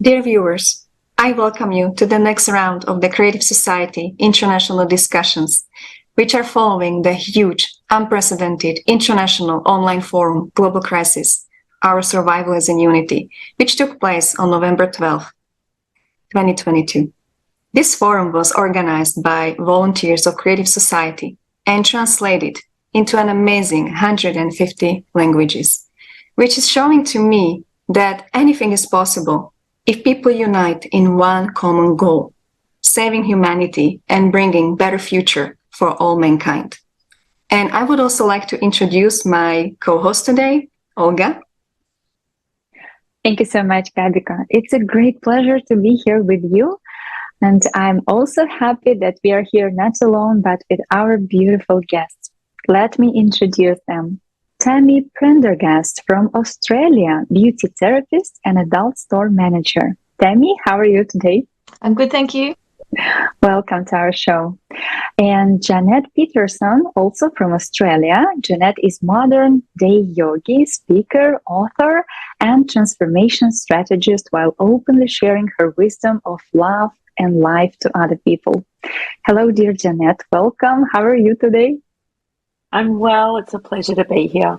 Dear viewers, I welcome you to the next round of the Creative Society International Discussions, which are following the huge, unprecedented international online forum Global Crisis, Our Survival as in Unity, which took place on November 12, 2022. This forum was organized by volunteers of Creative Society and translated into an amazing 150 languages, which is showing to me that anything is possible if people unite in one common goal, saving humanity and bringing better future for all mankind. And I would also like to introduce my co-host today, Olga. Thank you so much, Gabika. It's a great pleasure to be here with you. And I'm also happy that we are here not alone, but with our beautiful guests. Let me introduce them. Tammy Prendergast from Australia, beauty therapist and adult store manager. Tammy, how are you today? I'm good, thank you. Welcome to our show. And Jeanette Peterson, also from Australia. Jeanette is modern day yogi, speaker, author, and transformation strategist while openly sharing her wisdom of love and life to other people. Hello, dear Jeanette. Welcome. How are you today? I'm well. It's a pleasure to be here.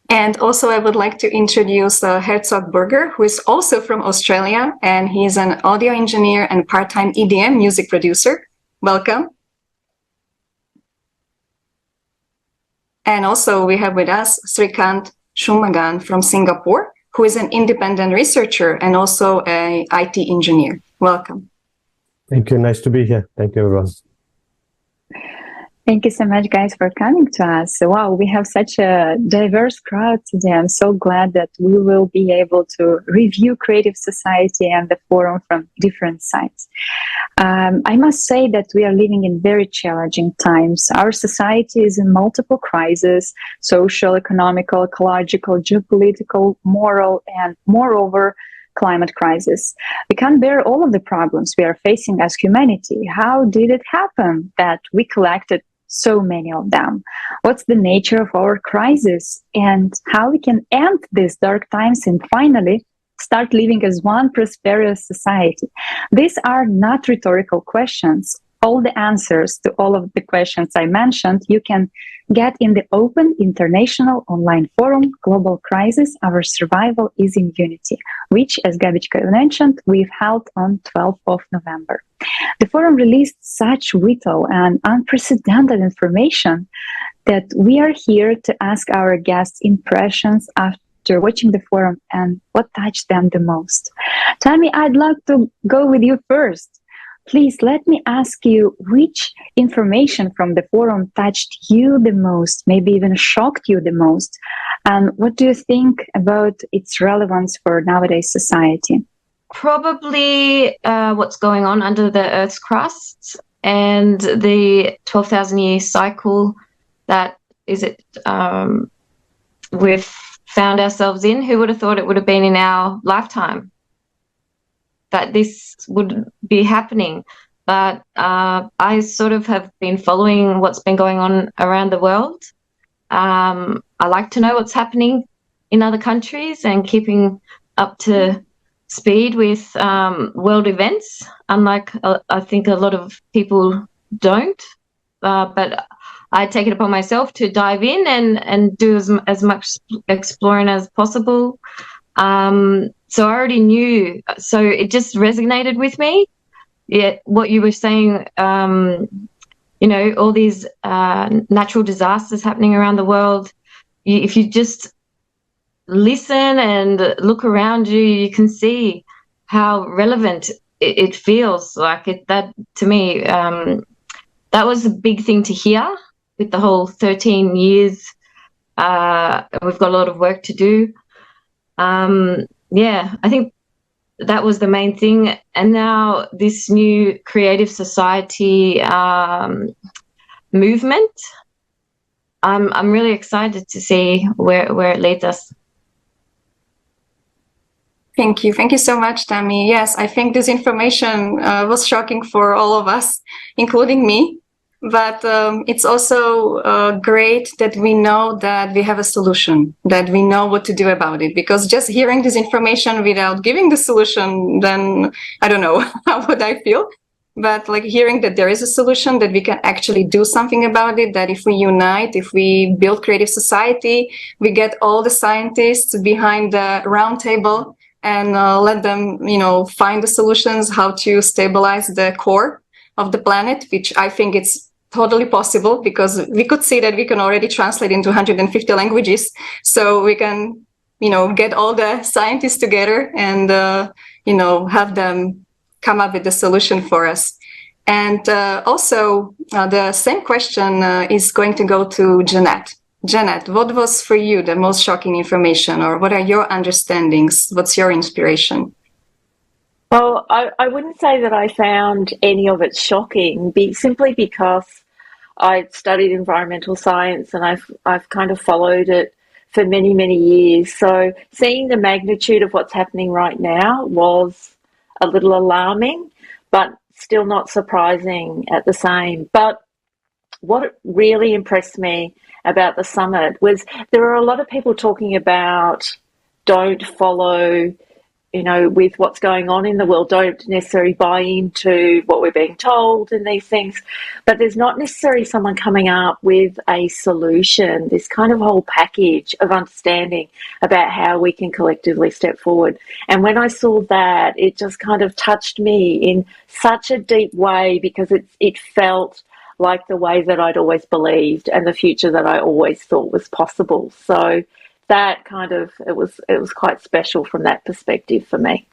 And also I would like to introduce Hertzog Burger, who is also from Australia, and he's an audio engineer and part-time EDM music producer. Welcome. And also we have with us Srikanth from Singapore, who is an independent researcher and also an IT engineer. Welcome. Thank you. Nice to be here. Thank you, everyone. Thank you so much, guys, for coming to us. Wow, we have such a diverse crowd today. I'm so glad that we will be able to review Creative Society and the forum from different sides. I must say that we are living in very challenging times. Our society is in multiple crises: social, economical, ecological, geopolitical, moral, and moreover, climate crisis. We can't bear all of the problems we are facing as humanity. How did it happen that we collected so many of them? What's the nature of our crisis, and how we can end these dark times and finally start living as one prosperous society? These are not rhetorical questions. All the answers to all of the questions I mentioned you can get in the open international online forum Global Crisis, Our Survival is in Unity, which, as Gabichka mentioned, we've held on 12th of November. The forum released such vital and unprecedented information that we are here to ask our guests impressions after watching the forum and what touched them the most. Tammy, I'd like to go with you first. Please let me ask you which information from the forum touched you the most, maybe even shocked you the most, and what do you think about its relevance for nowadays society? Probably what's going on under the Earth's crust and the 12,000 year cycle that we've found ourselves in. Who would have thought it would have been in our lifetime that this would be happening? But I sort of have been following what's been going on around the world. I like to know what's happening in other countries and keeping up to speed with world events, unlike I think a lot of people don't. But I take it upon myself to dive in and do as much exploring as possible. So I already knew, so it just resonated with me. Yeah, what you were saying, all these natural disasters happening around the world. If you just listen and look around you, you can see how relevant it feels. Like that to me, that was a big thing to hear with the whole 13 years. We've got a lot of work to do. I think that was the main thing. And now this new Creative Society movement, I'm really excited to see where it leads us. Thank you. Thank you so much, Tammy. Yes, I think this information was shocking for all of us, including me. but it's also great that we know that we have a solution, that we know what to do about it. Because just hearing this information without giving the solution, then I don't know how would I feel. But like hearing that there is a solution, that we can actually do something about it, that if we unite, if we build creative society, we get all the scientists behind the round table and let them, find the solutions, how to stabilize the core of the planet, which I think it's totally possible, because we could see that we can already translate into 150 languages. So we can, get all the scientists together and, have them come up with a solution for us. And also, the same question is going to go to Jeanette. Jeanette, what was for you the most shocking information, or what are your understandings? What's your inspiration? Well, I wouldn't say that I found any of it shocking, simply because I studied environmental science and I've kind of followed it for many, many years. So seeing the magnitude of what's happening right now was a little alarming, but still not surprising at the same. But what really impressed me about the summit was there are a lot of people talking about don't follow, with what's going on in the world, don't necessarily buy into what we're being told and these things. But there's not necessarily someone coming up with a solution, this kind of whole package of understanding about how we can collectively step forward. And when I saw that, it just kind of touched me in such a deep way, because it felt like the way that I'd always believed and the future that I always thought was possible. So that kind of, it was quite special from that perspective for me.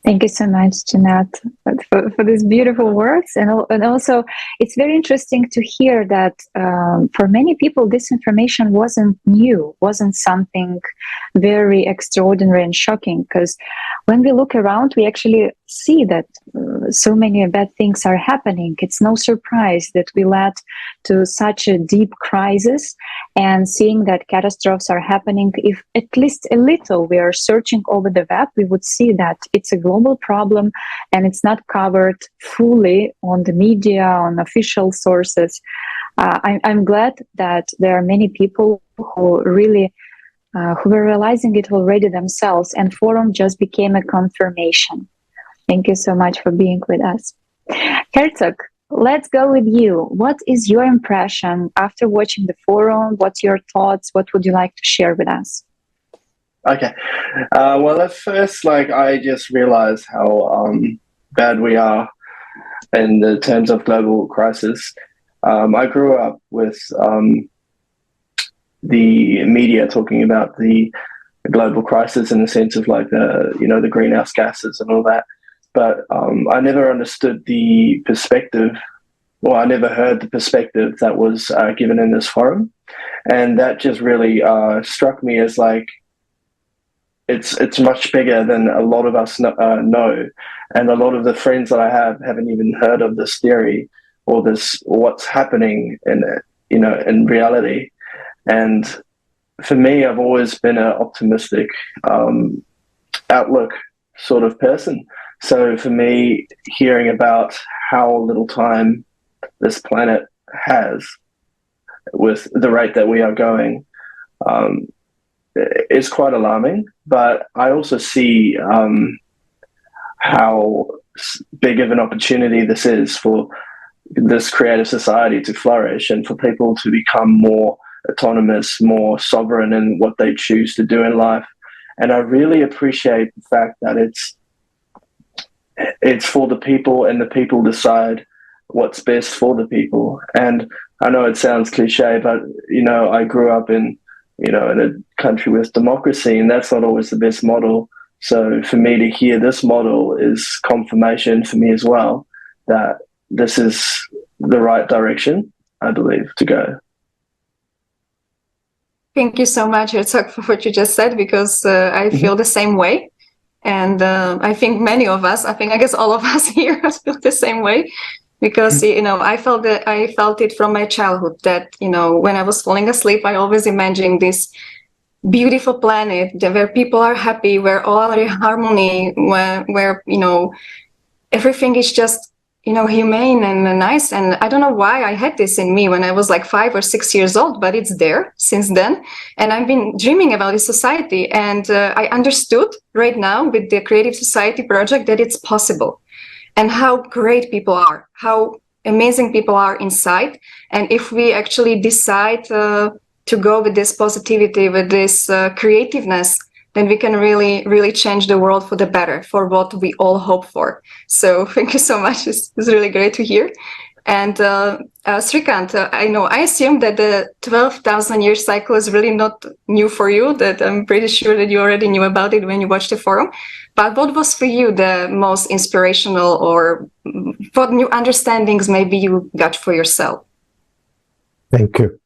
Thank you so much, Jeanette, for these beautiful words. And also, it's very interesting to hear that for many people, this information wasn't new, wasn't something very extraordinary and shocking. Because when we look around, we actually see that so many bad things are happening. It's no surprise that we led to such a deep crisis, and seeing that catastrophes are happening, if at least a little we are searching over the web, we would see that it's a global problem and it's not covered fully on the media, on official sources. I'm glad that there are many people who really who were realizing it already themselves, and forum just became a confirmation. Thank you so much for being with us. Hertzog, let's go with you. What is your impression after watching the forum? What's your thoughts? What would you like to share with us? Okay. Well, at first, I just realized how bad we are in the terms of global crisis. I grew up with the media talking about the global crisis in the sense of the greenhouse gases and all that. But I never understood the perspective, or I never heard the perspective that was given in this forum. And that just really struck me as it's much bigger than a lot of us know. And a lot of the friends that I have haven't even heard of this theory or what's happening in reality. And for me, I've always been an optimistic outlook sort of person. So for me, hearing about how little time this planet has with the rate that we are going is quite alarming. But I also see how big of an opportunity this is for this creative society to flourish and for people to become more autonomous, more sovereign in what they choose to do in life. And I really appreciate the fact that it's for the people, and the people decide what's best for the people. And I know it sounds cliche, but I grew up in a country with democracy, and that's not always the best model. So for me to hear this model is confirmation for me as well that this is the right direction, I believe, to go. Thank you so much, Hertzog, for what you just said, because I feel the same way. And I think many of us, I guess all of us here feel the same way, because, I felt it from my childhood that, when I was falling asleep, I always imagined this beautiful planet where people are happy, where all are in harmony, where everything is just, humane and nice. And I don't know why I had this in me when I was like 5 or 6 years old, but it's there since then. And I've been dreaming about this society. And I understood right now with the Creative Society project that it's possible, and how great people are, how amazing people are inside. And if we actually decide to go with this positivity, with this creativeness, then we can really, really change the world for the better, for what we all hope for. So thank you so much. It's really great to hear. And Srikanth, I assume that the 12,000 year cycle is really not new for you, that I'm pretty sure that you already knew about it when you watched the forum. But what was for you the most inspirational, or what new understandings maybe you got for yourself? Thank you.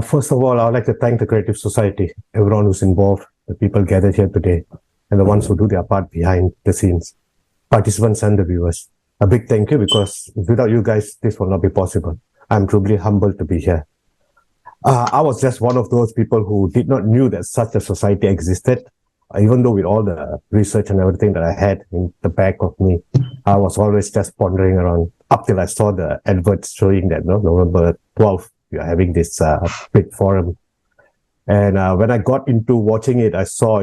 First of all, I would like to thank the Creative Society, everyone who's involved, the people gathered here today, and the ones who do their part behind the scenes, participants and the viewers. A big thank you, because without you guys, this will not be possible. I'm truly humbled to be here. I was just one of those people who did not knew that such a society existed. Even though with all the research and everything that I had in the back of me, I was always just pondering around up till I saw the adverts showing that November 12th, we are having this big forum. And when I got into watching it, I saw,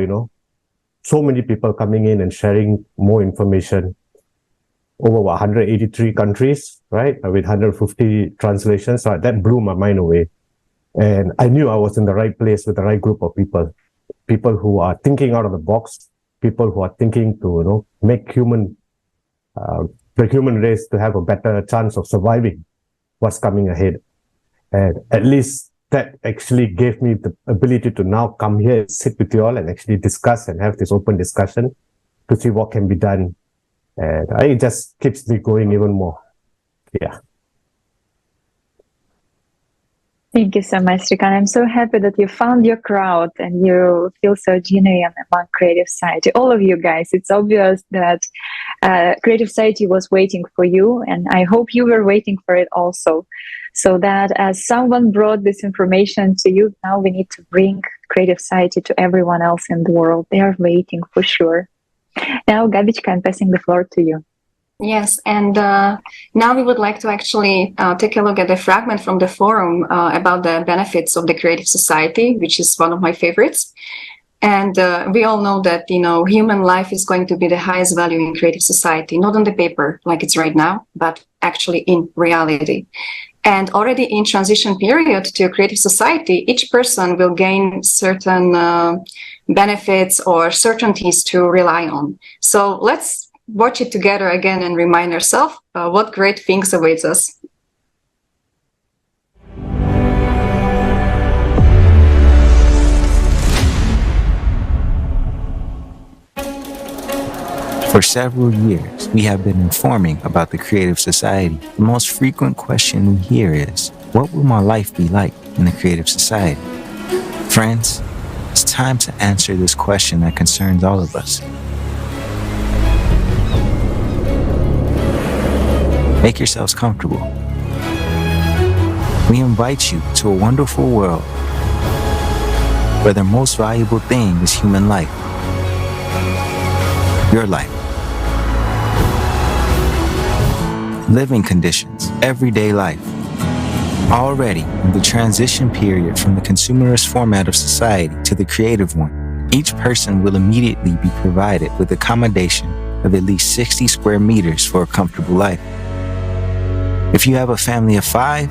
so many people coming in and sharing more information over 183 countries, right? With 150 translations. So that blew my mind away. And I knew I was in the right place with the right group of people who are thinking out of the box, people who are thinking to, make the human race to have a better chance of surviving what's coming ahead. And at least that actually gave me the ability to now come here and sit with you all and actually discuss and have this open discussion to see what can be done. And it just keeps me going even more. Yeah. Thank you so much, Srikanth. I'm so happy that you found your crowd and you feel so genuine among Creative Society. All of you guys, it's obvious that Creative Society was waiting for you, and I hope you were waiting for it also. So that as someone brought this information to you, now we need to bring Creative Society to everyone else in the world. They are waiting for sure. Now, Gabichka, I'm passing the floor to you. Yes, and now we would like to actually take a look at the fragment from the forum about the benefits of the Creative Society, which is one of my favorites. And we all know that, human life is going to be the highest value in Creative Society, not on the paper like it's right now, but actually in reality. And already in transition period to Creative Society, each person will gain certain benefits or certainties to rely on. So let's watch it together again and remind ourselves what great things awaits us. For several years, we have been informing about the Creative Society. The most frequent question we hear is, what will my life be like in the Creative Society? Friends, it's time to answer this question that concerns all of us. Make yourselves comfortable. We invite you to a wonderful world where the most valuable thing is human life. Your life. Living conditions, everyday life. Already in the transition period from the consumerist format of society to the creative one, each person will immediately be provided with accommodation of at least 60 square meters for a comfortable life. If you have a family of 5,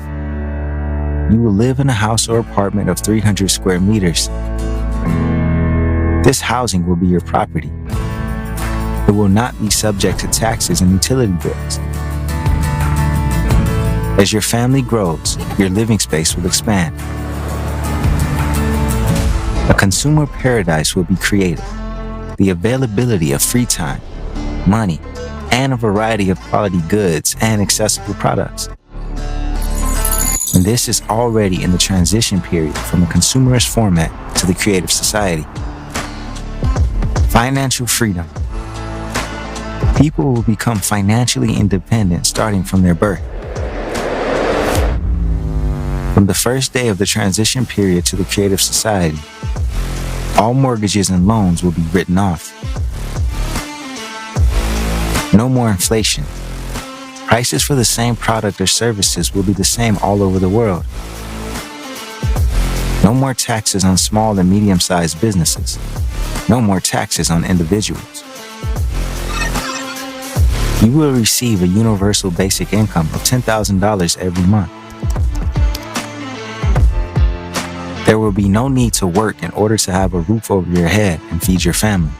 you will live in a house or apartment of 300 square meters. This housing will be your property. It will not be subject to taxes and utility bills. As your family grows, your living space will expand. A consumer paradise will be created. The availability of free time, money, and a variety of quality goods and accessible products. And this is already in the transition period from a consumerist format to the Creative Society. Financial freedom. People will become financially independent starting from their birth. From the first day of the transition period to the Creative Society, all mortgages and loans will be written off. No more inflation. Prices for the same product or services will be the same all over the world. No more taxes on small and medium-sized businesses. No more taxes on individuals. You will receive a universal basic income of $10,000 every month. There will be no need to work in order to have a roof over your head and feed your family.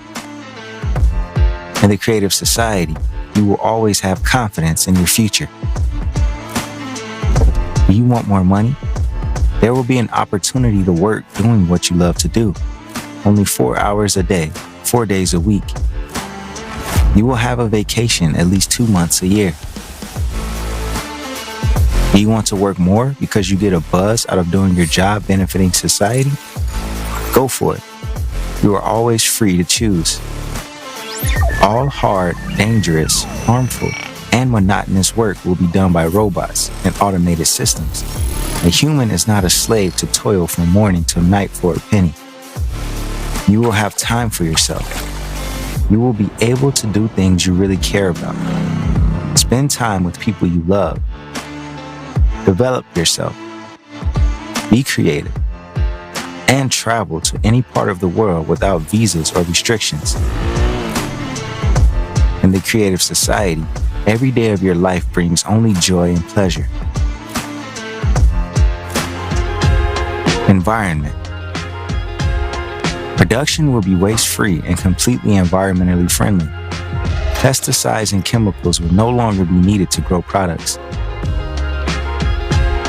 In the creative society, you will always have confidence in your future. Do you want more money? There will be an opportunity to work doing what you love to do. Only 4 hours a day, 4 days a week. You will have a vacation at least 2 months a year. Do you want to work more because you get a buzz out of doing your job benefiting society? Go for it. You are always free to choose. All hard, dangerous, harmful, and monotonous work will be done by robots and automated systems. A human is not a slave to toil from morning till night for a penny. You will have time for yourself. You will be able to do things you really care about. Spend time with people you love. Develop yourself. Be creative. And travel to any part of the world without visas or restrictions. In the creative society, every day of your life brings only joy and pleasure. Environment. Production will be waste-free and completely environmentally friendly. Pesticides and chemicals will no longer be needed to grow products.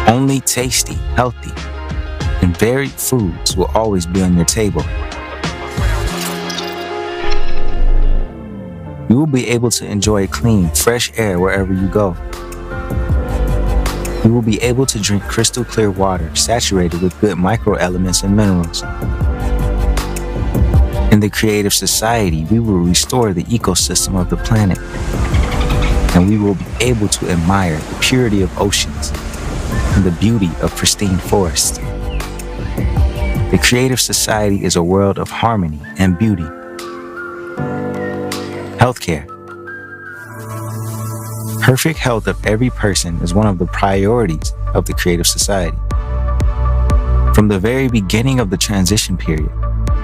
Only tasty, healthy, and varied foods will always be on your table. You will be able to enjoy clean, fresh air wherever you go. You will be able to drink crystal clear water saturated with good microelements and minerals. In the creative society, we will restore the ecosystem of the planet, and we will be able to admire the purity of oceans and the beauty of pristine forests. The creative society is a world of harmony and beauty. Healthcare. Perfect health of every person is one of the priorities of the creative society. From the very beginning of the transition period,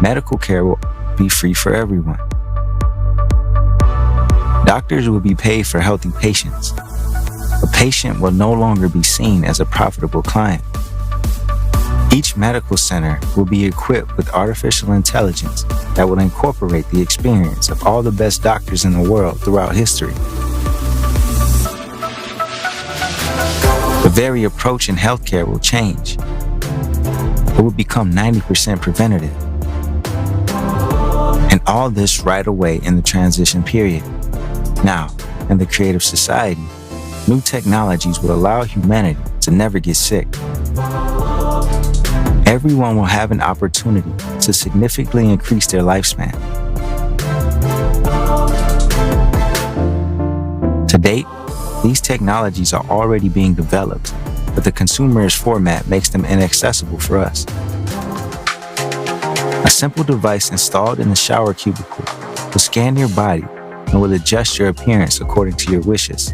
medical care will be free for everyone. Doctors will be paid for healthy patients. A patient will no longer be seen as a profitable client. Each medical center will be equipped with artificial intelligence that will incorporate the experience of all the best doctors in the world throughout history. The very approach in healthcare will change. It will become 90% preventative. And all this right away in the transition period. Now, in the creative society, new technologies will allow humanity to never get sick. Everyone will have an opportunity to significantly increase their lifespan. To date, these technologies are already being developed, but the consumerist format makes them inaccessible for us. A simple device installed in the shower cubicle will scan your body and will adjust your appearance according to your wishes.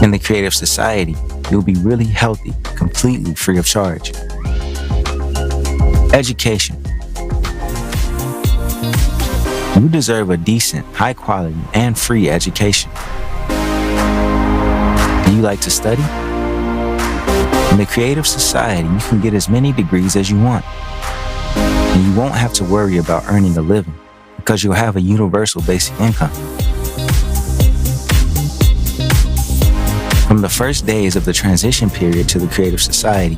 In the creative society, you'll be really healthy, completely free of charge. Education. You deserve a decent, high quality, and free education. Do you like to study? In the creative society, you can get as many degrees as you want. And you won't have to worry about earning a living because you'll have a universal basic income. From the first days of the transition period to the creative society,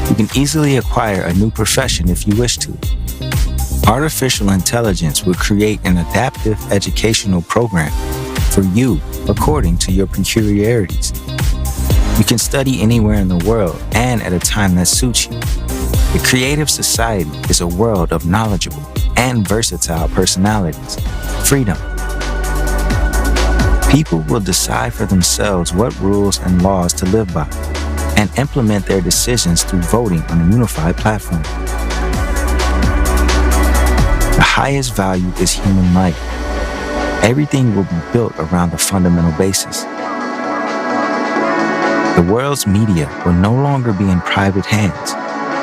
you can easily acquire a new profession if you wish to. Artificial intelligence will create an adaptive educational program for you according to your peculiarities. You can study anywhere in the world and at a time that suits you. The creative society is a world of knowledgeable and versatile personalities. Freedom. People will decide for themselves what rules and laws to live by and implement their decisions through voting on a unified platform. The highest value is human life. Everything will be built around the fundamental basis. The world's media will no longer be in private hands,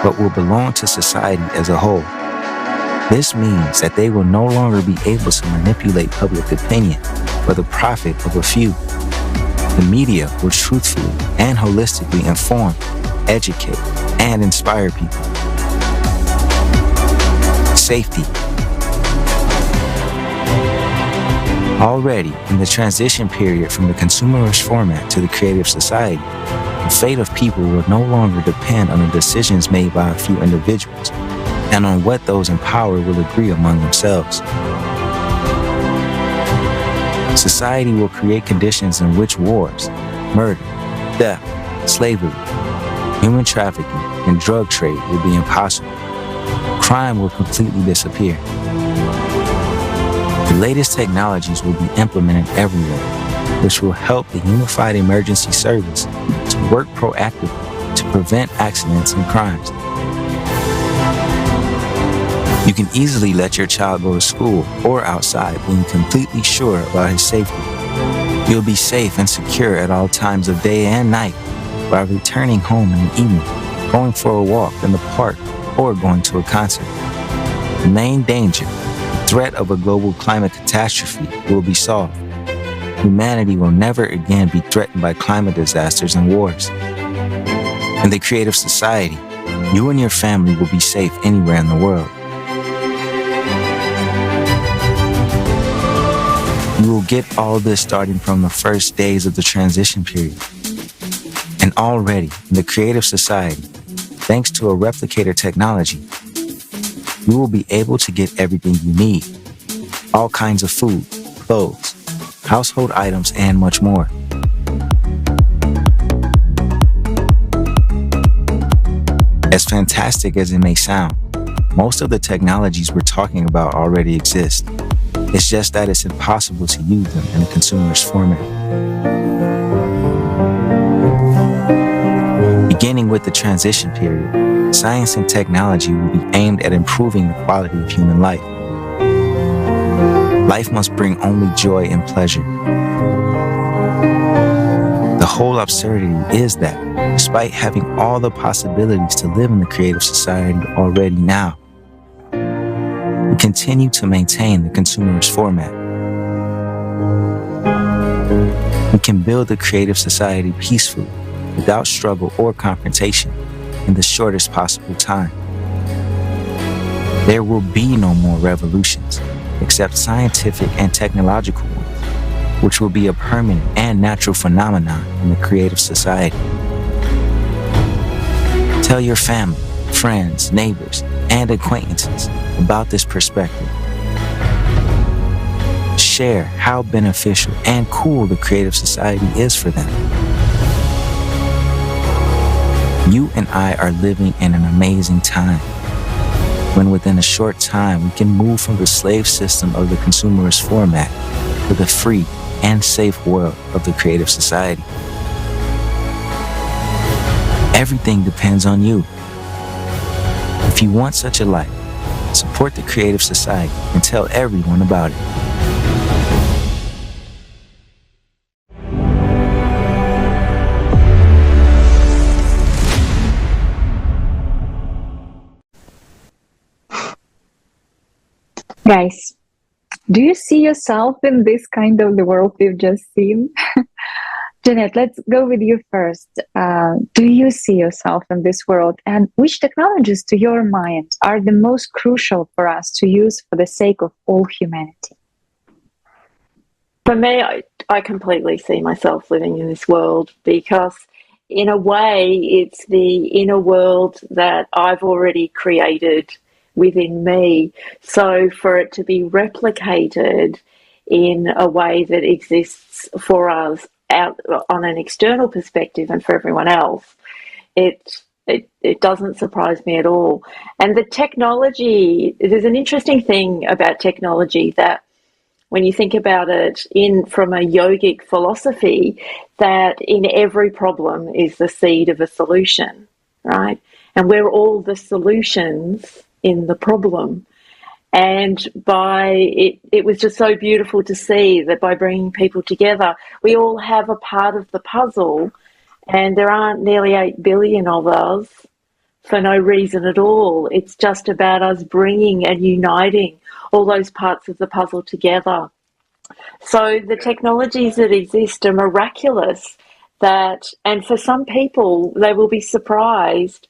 but will belong to society as a whole. This means that they will no longer be able to manipulate public opinion for the profit of a few. The media will truthfully and holistically inform, educate, and inspire people. Safety. Already, in the transition period from the consumerist format to the creative society, the fate of people will no longer depend on the decisions made by a few individuals and on what those in power will agree among themselves. Society will create conditions in which wars, murder, theft, slavery, human trafficking, and drug trade will be impossible. Crime will completely disappear. The latest technologies will be implemented everywhere, which will help the Unified Emergency Service to work proactively to prevent accidents and crimes. You can easily let your child go to school or outside being completely sure about his safety. You'll be safe and secure at all times of day and night while returning home in the evening, going for a walk in the park, or going to a concert. The main danger, the threat of a global climate catastrophe, will be solved. Humanity will never again be threatened by climate disasters and wars. In the creative society, you and your family will be safe anywhere in the world. You will get all this starting from the first days of the transition period. And already, in the creative society, thanks to a replicator technology, you will be able to get everything you need. All kinds of food, clothes, household items, and much more. As fantastic as it may sound, most of the technologies we're talking about already exist. It's just that it's impossible to use them in a consumerist format. Beginning with the transition period, science and technology will be aimed at improving the quality of human life. Life must bring only joy and pleasure. The whole absurdity is that, despite having all the possibilities to live in the creative society already now, we continue to maintain the consumerist format. We can build the creative society peacefully, without struggle or confrontation, in the shortest possible time. There will be no more revolutions, except scientific and technological ones, which will be a permanent and natural phenomenon in the creative society. Tell your family, friends, neighbors, and acquaintances about this perspective. Share how beneficial and cool the creative society is for them. You and I are living in an amazing time, when within a short time we can move from the slave system of the consumerist format to the free and safe world of the creative society. Everything depends on you. If you want such a life, support the creative society and tell everyone about it. Guys, do you see yourself in this kind of the world we've just seen? Jeanette, let's go with you first. Do you see yourself in this world? And which technologies, to your mind, are the most crucial for us to use for the sake of all humanity? For me, I completely see myself living in this world because, in a way, it's the inner world that I've already created within me. So for it to be replicated in a way that exists for us out on an external perspective and for everyone else, it doesn't surprise me at all. And the technology, there's an interesting thing about technology that when you think about it from a yogic philosophy, that in every problem is the seed of a solution, right? And we're all the solutions in the problem. And it was just so beautiful to see that by bringing people together, we all have a part of the puzzle, and there aren't nearly 8 billion of us for no reason at all. It's just about us bringing and uniting all those parts of the puzzle together. So the technologies that exist are miraculous, and for some people, they will be surprised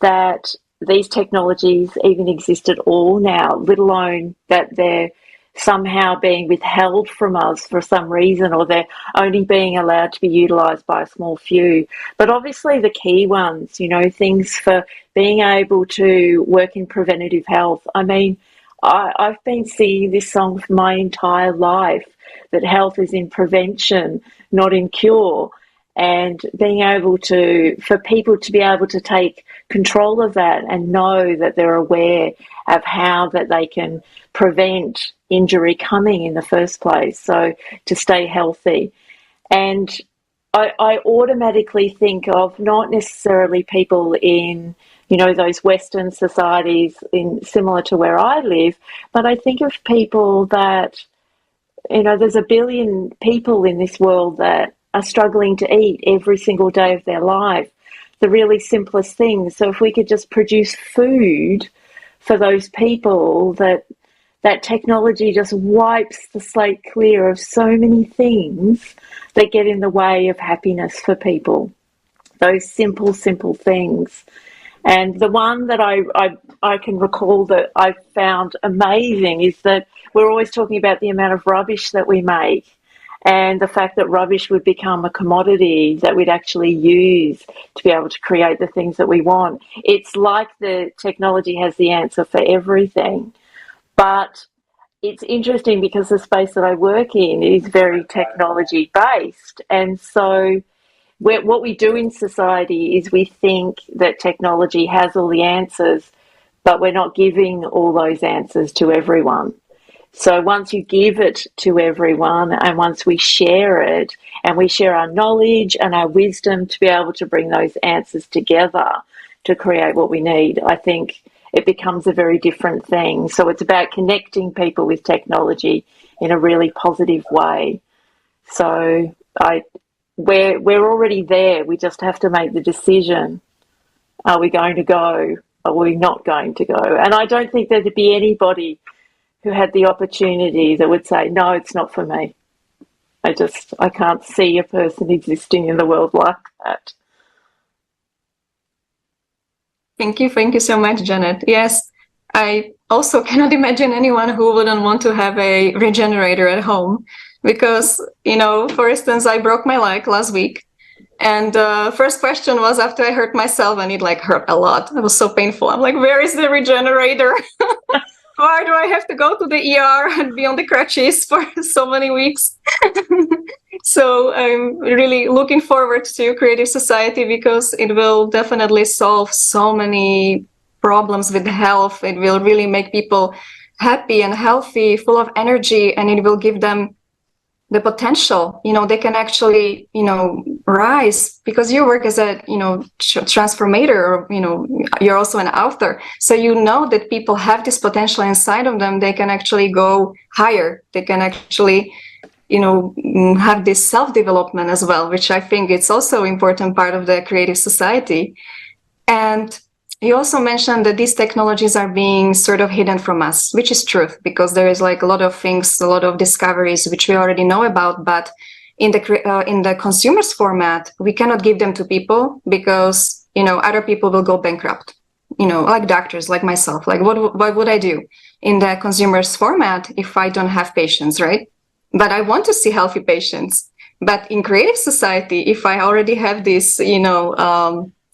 that these technologies even exist at all now, let alone that they're somehow being withheld from us for some reason, or they're only being allowed to be utilised by a small few. But obviously the key ones, things for being able to work in preventative health. I mean, I've been singing this song for my entire life, that health is in prevention, not in cure. And being able for people to be able to take control of that and know that they're aware of how that they can prevent injury coming in the first place, so to stay healthy. And I automatically think of not necessarily people in, those Western societies similar to where I live, but I think of people that, there's 1 billion people in this world that are struggling to eat every single day of their life, the really simplest things. So if we could just produce food for those people, that technology just wipes the slate clear of so many things that get in the way of happiness for people. Those simple things. And the one that I can recall that I found amazing is that we're always talking about the amount of rubbish that we make, and the fact that rubbish would become a commodity that we'd actually use to be able to create the things that we want. It's like the technology has the answer for everything. But it's interesting because the space that I work in is very technology based. And so what we do in society is we think that technology has all the answers, but we're not giving all those answers to everyone. So once you give it to everyone, and once we share it, and we share our knowledge and our wisdom to be able to bring those answers together to create what we need, I think it becomes a very different thing. So it's about connecting people with technology in a really positive way. So we're already there. We just have to make the decision. Are we going to go? Are we not going to go? And I don't think there'd be anybody who had the opportunity that would say, no, it's not for me. I can't see a person existing in the world like that. Thank you so much, Janet. Yes, I also cannot imagine anyone who wouldn't want to have a regenerator at home, because, for instance, I broke my leg last week, and first question was after I hurt myself, and it hurt a lot. It was so painful. I'm like, where is the regenerator? Why do I have to go to the ER and be on the crutches for so many weeks? So I'm really looking forward to Creative Society, because it will definitely solve so many problems with health. It will really make people happy and healthy, full of energy, and it will give them the potential. They can actually, rise, because you work as a, transformator, or, you're also an author. So that people have this potential inside of them. They can actually go higher. They can actually, have this self-development as well, which I think it's also important part of the Creative Society. And you also mentioned that these technologies are being sort of hidden from us, which is true, because there is a lot of things, a lot of discoveries which we already know about, but in the consumer's format, we cannot give them to people, because, other people will go bankrupt, like doctors, like myself. What would I do in the consumer's format if I don't have patients, right? But I want to see healthy patients. But in Creative Society, if I already have this,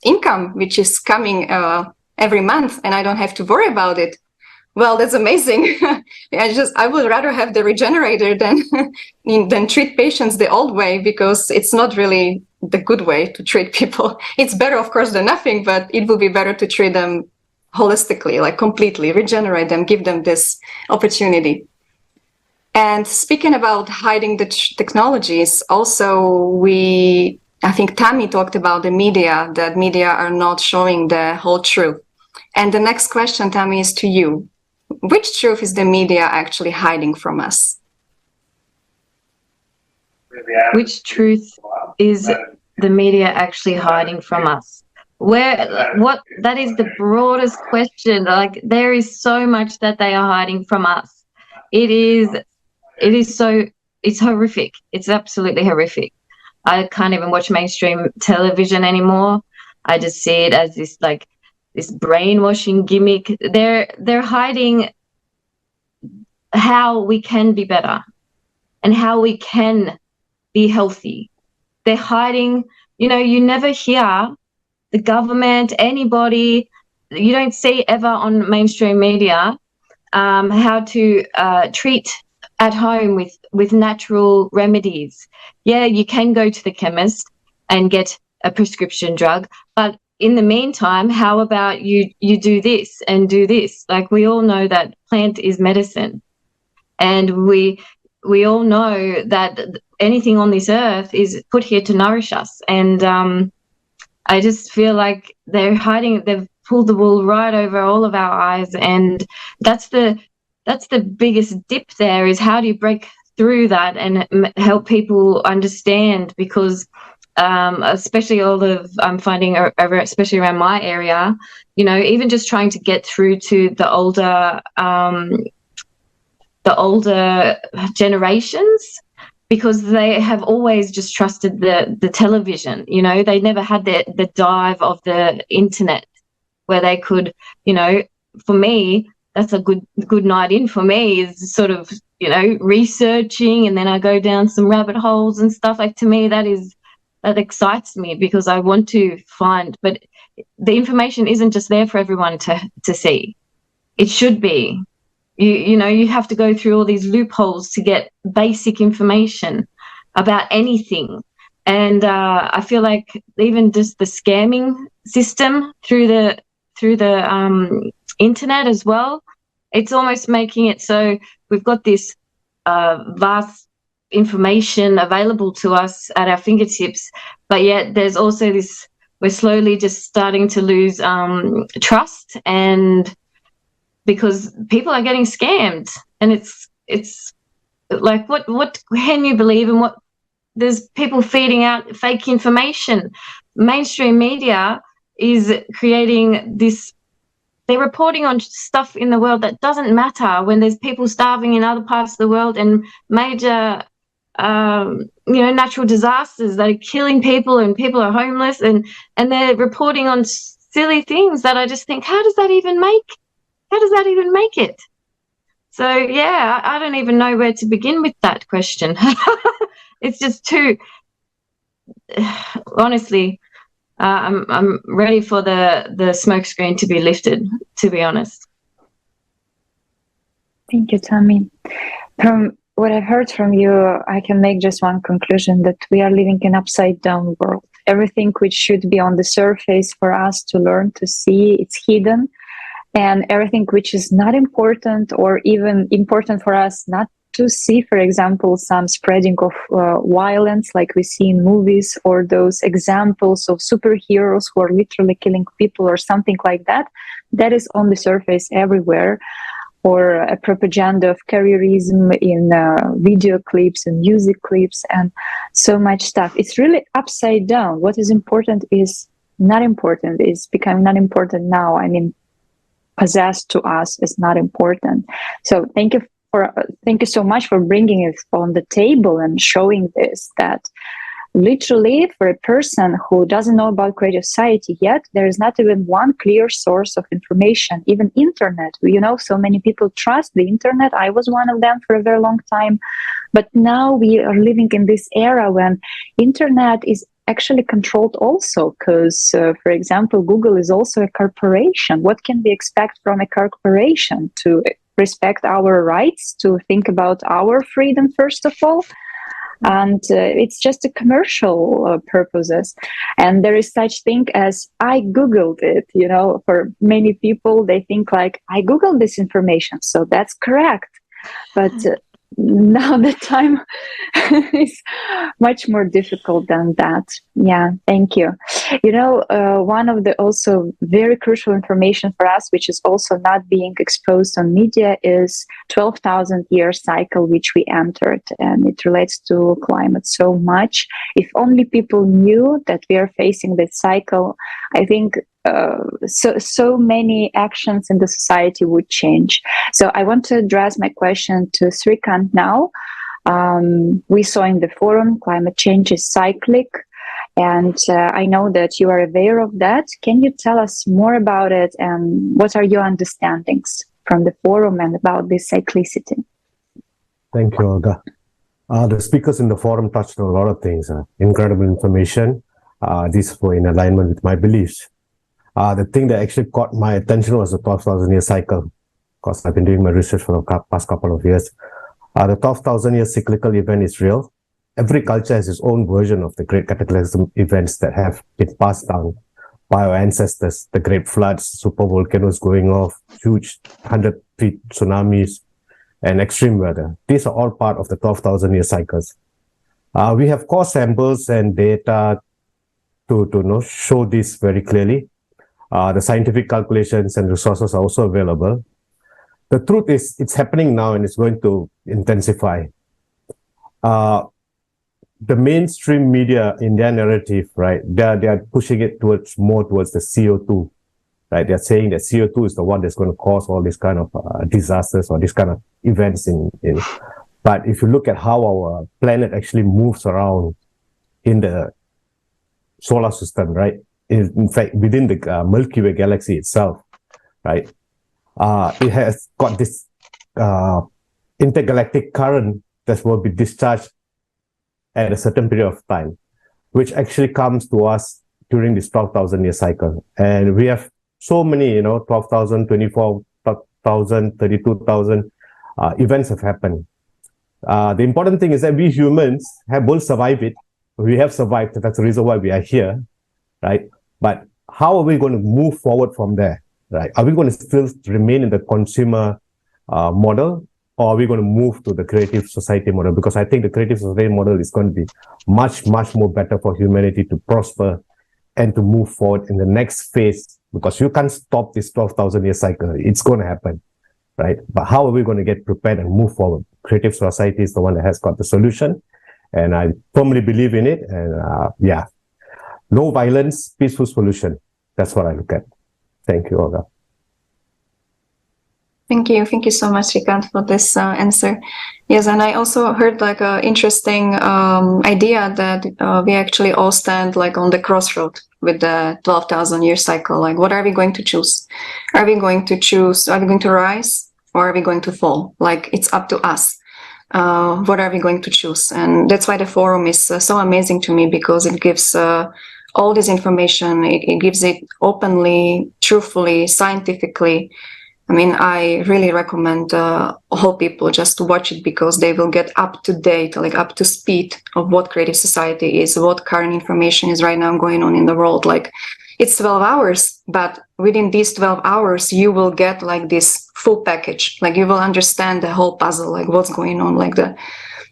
income which is coming every month, and I don't have to worry about it, well, that's amazing. I would rather have the regenerator than treat patients the old way, because it's not really the good way to treat people. It's better, of course, than nothing, but it will be better to treat them holistically, completely regenerate them, give them this opportunity. And speaking about hiding the technologies, also I think Tammy talked about the media, that media are not showing the whole truth. And the next question, Tammy, is to you. which truth is the media actually hiding from us? Which truth is the media actually hiding from us? That is the broadest question. Like, there is so much that they are hiding from us. It's horrific. It's absolutely horrific. I can't even watch mainstream television anymore. I just see it as this brainwashing gimmick. They're hiding how we can be better and how we can be healthy. They're hiding, you never hear the government, anybody, you don't see ever on mainstream media how to treat at home with natural remedies. Yeah, you can go to the chemist and get a prescription drug, but in the meantime, how about you do this and do this? Like, we all know that plant is medicine, and we all know that anything on this earth is put here to nourish us. And I just feel like they've pulled the wool right over all of our eyes, and that's the biggest dip there, is how do you break through that and help people understand? Because especially I'm finding especially around my area, even just trying to get through to the older generations, because they have always just trusted the television. They never had the dive of the internet where they could, for me, that's a good night in for me, is sort of, researching, and then I go down some rabbit holes and stuff. Like, to me, that excites me, because I want to find, but the information isn't just there for everyone to see. It should be. You have to go through all these loopholes to get basic information about anything. And I feel like even just the scamming system through the internet as well, it's almost making it so we've got this vast information available to us at our fingertips, but yet there's also this, we're slowly just starting to lose trust, and because people are getting scammed, and it's like, what can you believe? And there's people feeding out fake information. Mainstream media is creating this, they're reporting on stuff in the world that doesn't matter, when there's people starving in other parts of the world, and major natural disasters that are killing people, and people are homeless, and they're reporting on silly things that I just think, how does that even make it? So yeah, I don't even know where to begin with that question. It's just too, honestly, I'm ready for the smoke screen to be lifted, to be honest. Thank you, Tammy. From what I've heard from you, I can make just one conclusion, that we are living in an upside down world. Everything which should be on the surface for us to learn to see, it's hidden. And everything which is not important, or even important for us not to see, for example, some spreading of violence like we see in movies, or those examples of superheroes who are literally killing people or something like that, that is on the surface everywhere. Or a propaganda of careerism in video clips and music clips and so much stuff. It's really upside down. What is important is not important, is becoming not important now. I mean, possessed to us is not important. So thank you so much for bringing it on the table and showing this, that literally for a person who doesn't know about creative society yet, there is not even one clear source of information. Even internet, so many people trust the internet. I was one of them for a very long time, but now we are living in this era when internet is actually controlled also, because for example, Google is also a corporation. What can we expect from a corporation? To respect our rights, to think about our freedom first of all, and it's just a commercial purposes. And there is such thing as I Googled it. For many people, they think like, I Googled this information, so that's correct. But now the time is much more difficult than that. Yeah, thank you. One of the also very crucial information for us, which is also not being exposed on media, is 12,000 year cycle which we entered, and it relates to climate so much. If only people knew that we are facing this cycle, I think so many actions in the society would change. So I want to address my question to Srikanth now. We saw in the forum climate change is cyclic, and I know that you are aware of that. Can you tell us more about it, and what are your understandings from the forum and about this cyclicity? Thank you, Olga. The speakers in the forum touched on a lot of things, incredible information. These were in alignment with my beliefs. The thing that actually caught my attention was the 12,000 year cycle, because I've been doing my research for the past couple of years. The 12,000 year cyclical event is real. Every culture has its own version of the great cataclysm events that have been passed down by our ancestors. The great floods, super volcanoes going off, huge 100-feet tsunamis, and extreme weather. These are all part of the 12,000 year cycles. We have core samples and data to show this very clearly. The scientific calculations and resources are also available. The truth is, it's happening now and it's going to intensify. The mainstream media in their narrative, right, they are pushing it more towards the CO2, right? They're saying that CO2 is the one that's going to cause all these kind of disasters or these kind of events But if you look at how our planet actually moves around in the solar system, right? In fact, within the Milky Way galaxy itself, right? It has got this intergalactic current that will be discharged at a certain period of time, which actually comes to us during this 12,000 year cycle. And we have so many, 12,000, 24,000, 32,000 events have happened. The important thing is that we humans will survive it. We have survived. That's the reason why we are here, right? But how are we going to move forward from there, right? Are we going to still remain in the consumer model, or are we going to move to the creative society model? Because I think the creative society model is going to be much, much more better for humanity to prosper and to move forward in the next phase, because you can't stop this 12,000 year cycle. It's going to happen, right? But how are we going to get prepared and move forward? Creative society is the one that has got the solution, and I firmly believe in it. And no violence, peaceful solution. That's what I look at. Thank you, Olga. Thank you. Thank you so much, Srikanth, for this answer. Yes, and I also heard like an interesting idea that we actually all stand like on the crossroad with the 12,000 year cycle. Like, what are we going to choose? Are we going to rise, or are we going to fall? Like, it's up to us. What are we going to choose? And that's why the forum is so amazing to me, because it gives all this information. It gives it openly, truthfully, scientifically. I mean, I really recommend all people just to watch it, because they will get up to date, like up to speed of what creative society is, what current information is right now going on in the world. Like, it's 12 hours, but within these 12 hours, you will get like this full package. Like, you will understand the whole puzzle, like what's going on like that.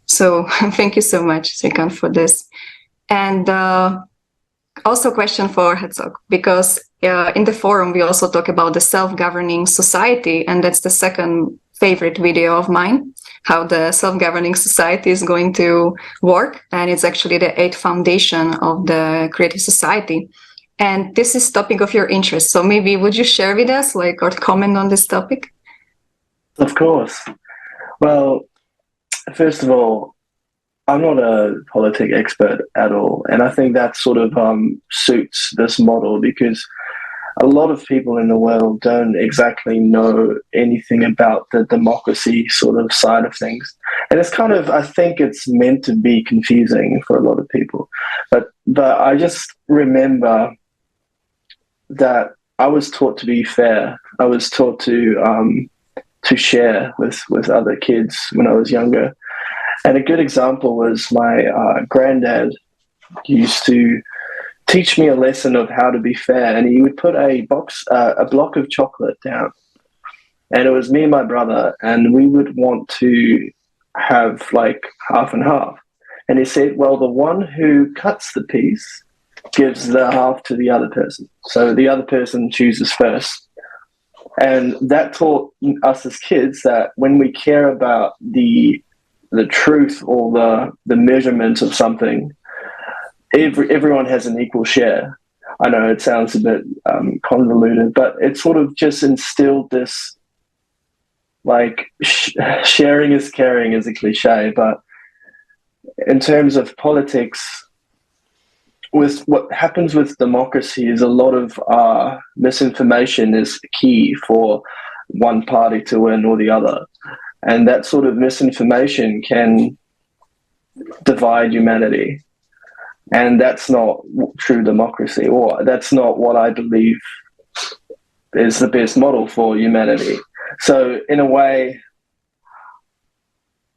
So thank you so much, Srikanth, for this. And also a question for Hertzog, because in the forum, we also talk about the self-governing society, and that's the second favorite video of mine, how the self-governing society is going to work. And it's actually the 8th foundation of the creative society. And this is topic of your interest. So maybe would you share with us, like, or comment on this topic? Of course. Well, first of all, I'm not a politic expert at all. And I think that sort of suits this model, because a lot of people in the world don't exactly know anything about the democracy sort of side of things. And it's kind of, I think it's meant to be confusing for a lot of people. But I just remember that I was taught to be fair. I was taught to share with other kids when I was younger. And a good example was my granddad used to teach me a lesson of how to be fair, and he would put a block of chocolate down, and it was me and my brother, and we would want to have like half and half. And he said, well, the one who cuts the piece gives the half to the other person. So the other person chooses first. And that taught us as kids that when we care about the truth or the measurement of something, everyone has an equal share. I know it sounds a bit convoluted, but it sort of just instilled this, like, sharing is caring is a cliche, but in terms of politics, with what happens with democracy is a lot of misinformation is key for one party to win or the other. And that sort of misinformation can divide humanity. And that's not true democracy, or that's not what I believe is the best model for humanity. So in a way,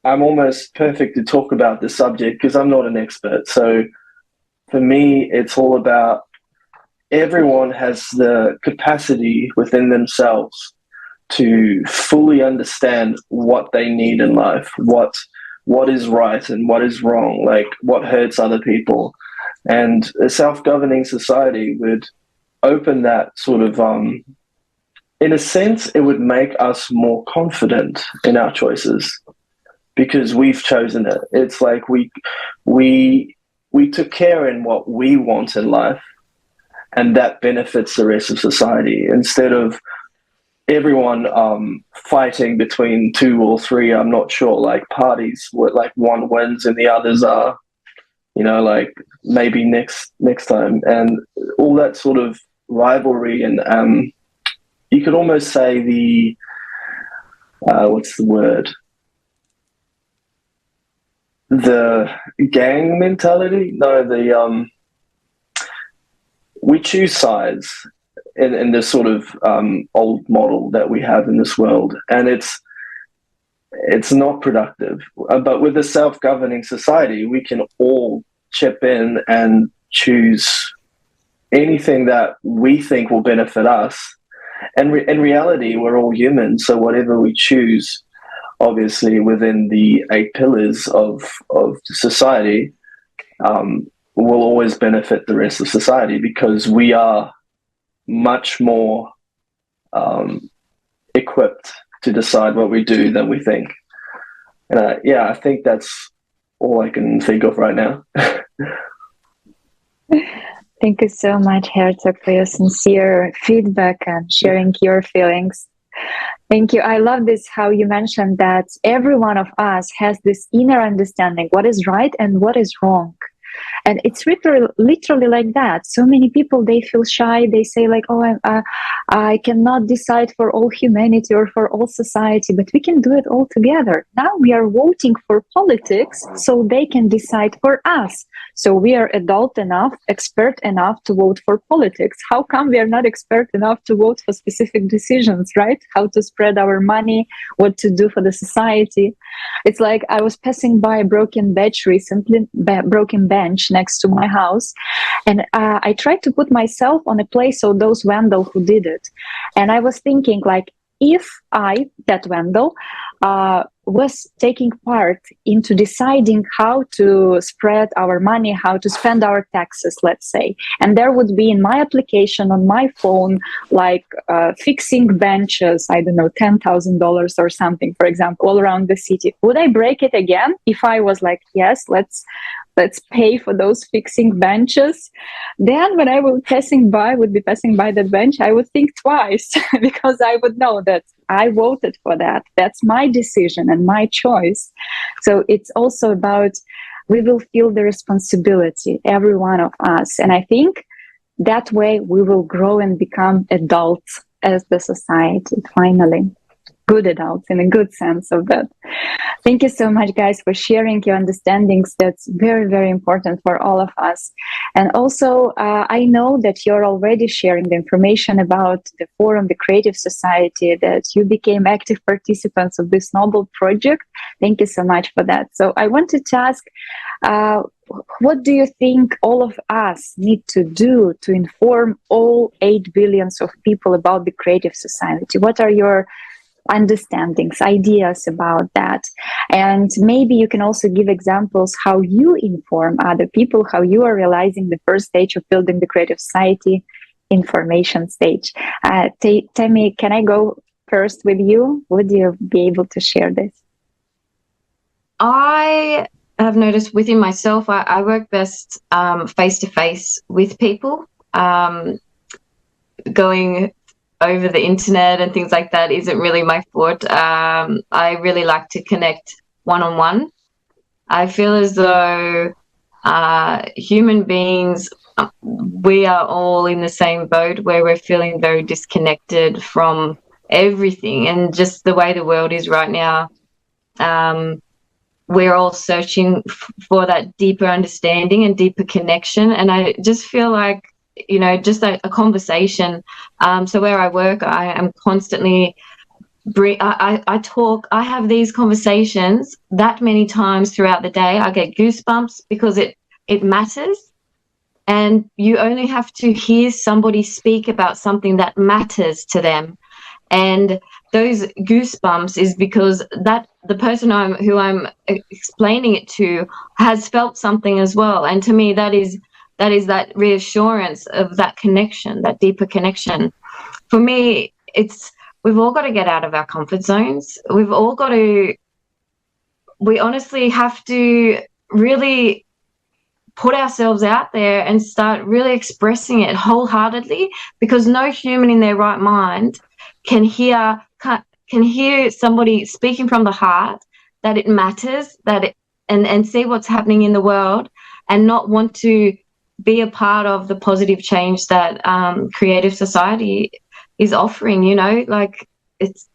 I'm almost perfect to talk about this subject because I'm not an expert. So for me, it's all about everyone has the capacity within themselves to fully understand what they need in life, what is right and what is wrong, like what hurts other people. And a self-governing society would open that sort of, in a sense, it would make us more confident in our choices because we've chosen it. It's like we took care in what we want in life, and that benefits the rest of society instead of everyone fighting between two or three, I'm not sure, like parties where like one wins and the others are, like maybe next time, and all that sort of rivalry. And you could almost say the what's the word? The gang mentality? No, we choose sides in this sort of old model that we have in this world, and it's not productive. But with a self-governing society, we can all chip in and choose anything that we think will benefit us. And in reality, we're all humans, so whatever we choose, obviously within the 8 pillars of society, will always benefit the rest of society because we are much more equipped to decide what we do than we think. And I think that's all I can think of right now. Thank you so much, Hertzog, for your sincere feedback and sharing your feelings. Thank you. I love this, how you mentioned that every one of us has this inner understanding what is right and what is wrong. And it's literally like that. So many people, they feel shy. They say like, oh, I cannot decide for all humanity or for all society, but we can do it all together. Now we are voting for politics so they can decide for us. So we are adult enough, expert enough to vote for politics. How come we are not expert enough to vote for specific decisions, right? How to spread our money, what to do for the society. It's like I was passing by a broken bench recently, bench next to my house, and I tried to put myself on a place of those vandals who did it. And I was thinking, like, if I, that vandal, was taking part into deciding how to spread our money, how to spend our taxes, let's say, and there would be in my application on my phone, like fixing benches, I don't know, $10,000 or something, for example, all around the city. Would I break it again if I was like, yes, let's pay for those fixing benches? Then when I would be passing by that bench, I would think twice because I would know that I voted for that. That's my decision and my choice. So it's also about, we will feel the responsibility, every one of us. And I think that way we will grow and become adults as the society, finally. Good adults in a good sense of that. Thank you so much, guys, for sharing your understandings. That's very, very important for all of us. And also, I know that you're already sharing the information about the forum, the Creative Society, that you became active participants of this noble project. Thank you so much for that. So I wanted to ask, what do you think all of us need to do to inform all 8 billion of people about the Creative Society? What are your understandings, ideas about that. And maybe you can also give examples how you inform other people, how you are realizing the first stage of building the creative society, information stage. Tammy, can I go first with you? Would you be able to share this? I have noticed within myself, I work best face-to-face with people. Going over the internet and things like that isn't really my forte. I really like to connect one-on-one. I feel as though human beings, we are all in the same boat where we're feeling very disconnected from everything, and just the way the world is right now. We're all searching for that deeper understanding and deeper connection. And I just feel like, just a conversation. So where I work, I am constantly I have these conversations that many times throughout the day. I get goosebumps because it matters. And you only have to hear somebody speak about something that matters to them. And those goosebumps is because that the person who I'm explaining it to has felt something as well. And to me, that is that reassurance of that connection, that deeper connection. For me, we've all got to get out of our comfort zones. We honestly have to really put ourselves out there and start really expressing it wholeheartedly, because no human in their right mind can hear somebody speaking from the heart that it matters, and see what's happening in the world, and not want to be a part of the positive change that creative society is offering. Like it's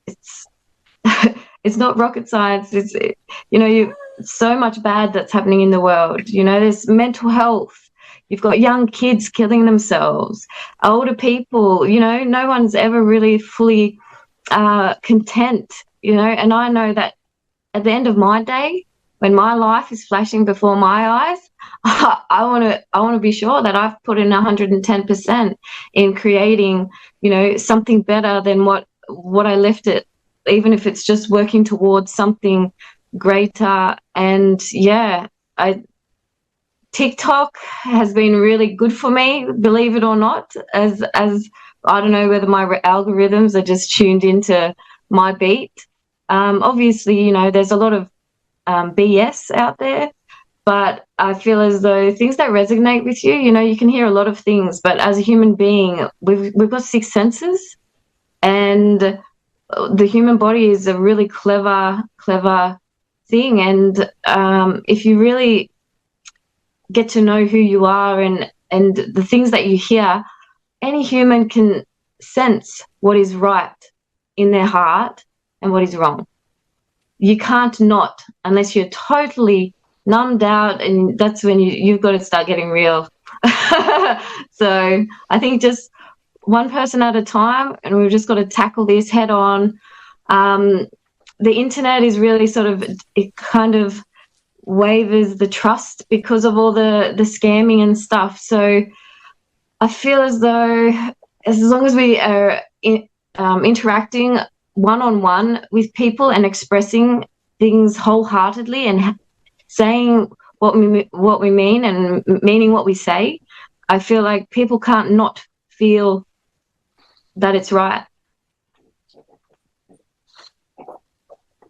it's not rocket science. It's so much bad that's happening in the world. There's mental health. You've got young kids killing themselves, older people. No one's ever really fully content. And I know that at the end of my day, when my life is flashing before my eyes, I want to be sure that I've put in 110% in creating, something better than what I left it, even if it's just working towards something greater. And TikTok has been really good for me, believe it or not, as I don't know whether my algorithms are just tuned into my beat. Obviously, there's a lot of BS out there, but I feel as though things that resonate with you, you can hear a lot of things, but as a human being, we've got 6 senses, and the human body is a really clever thing. And if you really get to know who you are and the things that you hear, any human can sense what is right in their heart and what is wrong. You can't not, unless you're totally numbed out, and that's when you've got to start getting real. So I think just one person at a time, and we've just got to tackle this head on. The internet is really it kind of wavers the trust because of all the scamming and stuff. So I feel as though as long as we are interacting one-on-one with people and expressing things wholeheartedly and saying what we mean and meaning what we say, I feel like people can't not feel that it's right.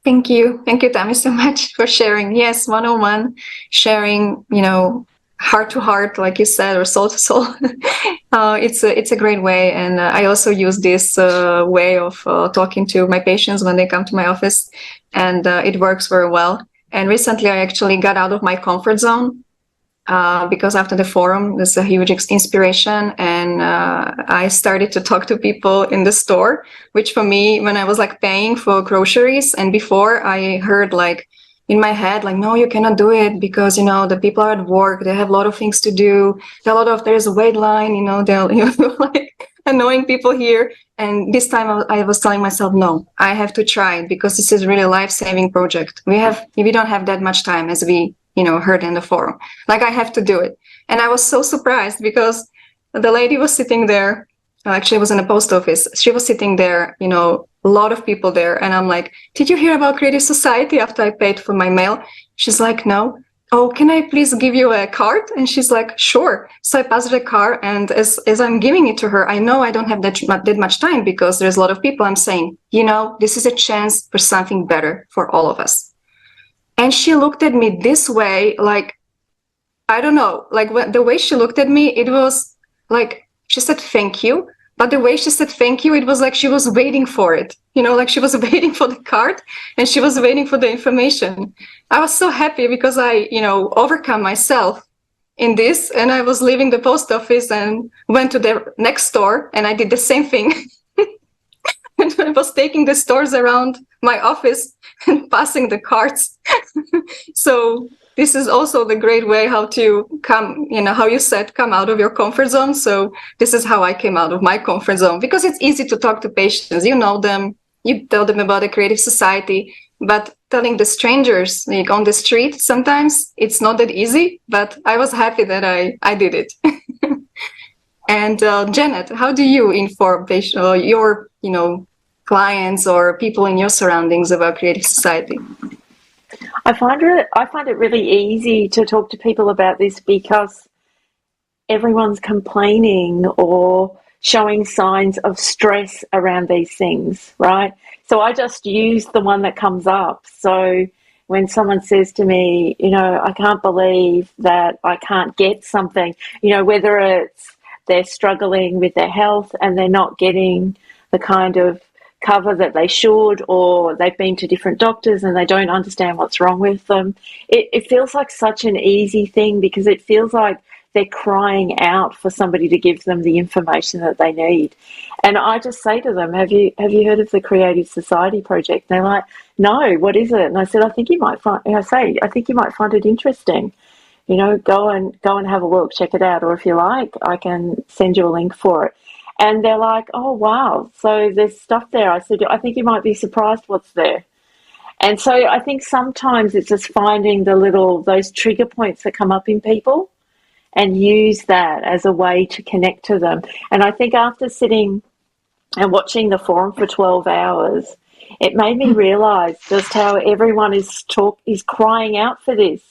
Thank you, Tammy, so much for sharing. Yes, one-on-one sharing, heart to heart, like you said, or soul to soul. It's a great way, and I also use this way of talking to my patients when they come to my office, and it works very well. And recently, I actually got out of my comfort zone because after the forum, there's a huge inspiration, and I started to talk to people in the store, which for me, when I was paying for groceries, and before I heard in my head, no, you cannot do it because, the people are at work, they have a lot of things to do. There's a wait line, they'll, annoying people here. And this time I was telling myself, no, I have to try it because this is really a life-saving project. We don't have that much time as we, heard in the forum. I have to do it. And I was so surprised because the lady was sitting there, actually it was in a post office. She was sitting there, a lot of people there. And I'm like, did you hear about Creative Society after I paid for my mail? She's like, no. Oh, can I please give you a card? And she's like, sure. So I passed her the card, and as I'm giving it to her, I know I don't have that much time because there's a lot of people. I'm saying, this is a chance for something better for all of us. And she looked at me this way, like, I don't know, like the way she looked at me, it was like, she said, thank you. But the way she said thank you, it was like she was waiting for it, like she was waiting for the card and she was waiting for the information. I was so happy because I, overcome myself in this, and I was leaving the post office and went to the next store and I did the same thing. And I was taking the stores around my office and passing the cards. So this is also the great way how to come, how you said, come out of your comfort zone. So this is how I came out of my comfort zone, because it's easy to talk to patients. You know them, you tell them about the Creative Society, but telling the strangers like on the street, sometimes it's not that easy, but I was happy that I did it. And Janet, how do you inform your, clients or people in your surroundings about Creative Society? I find it really easy to talk to people about this because everyone's complaining or showing signs of stress around these things, right? So I just use the one that comes up. So when someone says to me, I can't believe that I can't get something, whether it's they're struggling with their health and they're not getting the kind of cover that they should, or they've been to different doctors and they don't understand what's wrong with them. It feels like such an easy thing because it feels like they're crying out for somebody to give them the information that they need. And I just say to them, have you heard of the Creative Society project? And they're like, no, what is it? And I said, I think you might find it interesting. Go and have a look, check it out. Or if you like, I can send you a link for it. And they're like, oh, wow, so there's stuff there. I said, I think you might be surprised what's there. And so I think sometimes it's just finding those trigger points that come up in people and use that as a way to connect to them. And I think after sitting and watching the forum for 12 hours, it made me realise just how everyone is crying out for this.